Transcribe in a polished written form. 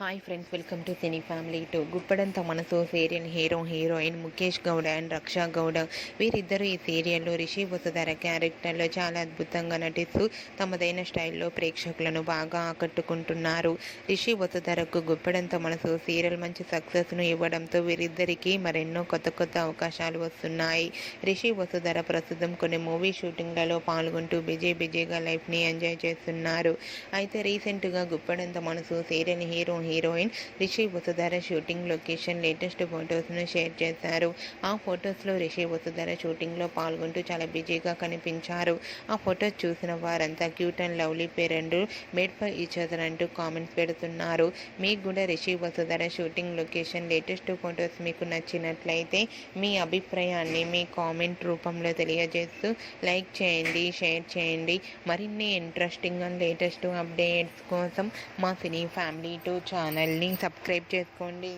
Hi friends, welcome to Cine Family two. Guppedantha Manasu serial heroine Mukesh Gowda and Raksha Gowda వీరిద్దరూ ఈ సీరియల్లో రిషి వసుధర క్యారెక్టర్లో చాలా అద్భుతంగా నటిస్తూ తమదైన స్టైల్లో ప్రేక్షకులను బాగా ఆకట్టుకుంటున్నారు. రిషి వసుధరకు గుప్పడంత మనసు సీరియల్ మంచి సక్సెస్ను ఇవ్వడంతో వీరిద్దరికీ మరెన్నో కొత్త అవకాశాలు వస్తున్నాయి. రిషి వసుధర ప్రస్తుతం కొన్ని మూవీ షూటింగ్లలో పాల్గొంటూ బిజీగా లైఫ్ని ఎంజాయ్ చేస్తున్నారు. అయితే రీసెంట్గా Guppedantha Manasu serial heroine Rishi Vasudhara shooting location latest ఫొటోస్ను షేర్ చేశారు. ఆ ఫొటోస్లో రిషి వసుధర షూటింగ్లో పాల్గొంటూ చాలా బిజీగా కనిపించారు. ఆ ఫొటోస్ చూసిన వారంతా cute and lovely parent made for each other అంటూ కామెంట్స్ పెడుతున్నారు. మీకు కూడా Rishi Vasudhara shooting location latest photos మీకు నచ్చినట్లయితే మీ అభిప్రాయాన్ని మీ కామెంట్ రూపంలో తెలియజేస్తూ లైక్ చేయండి, షేర్ చేయండి. మరిన్ని ఇంట్రెస్టింగ్ అండ్ లేటెస్ట్ అప్డేట్స్ కోసం మా సినీ ఫ్యామిలీ టూ ఛానల్ని సబ్స్క్రైబ్ చేసుకోండి.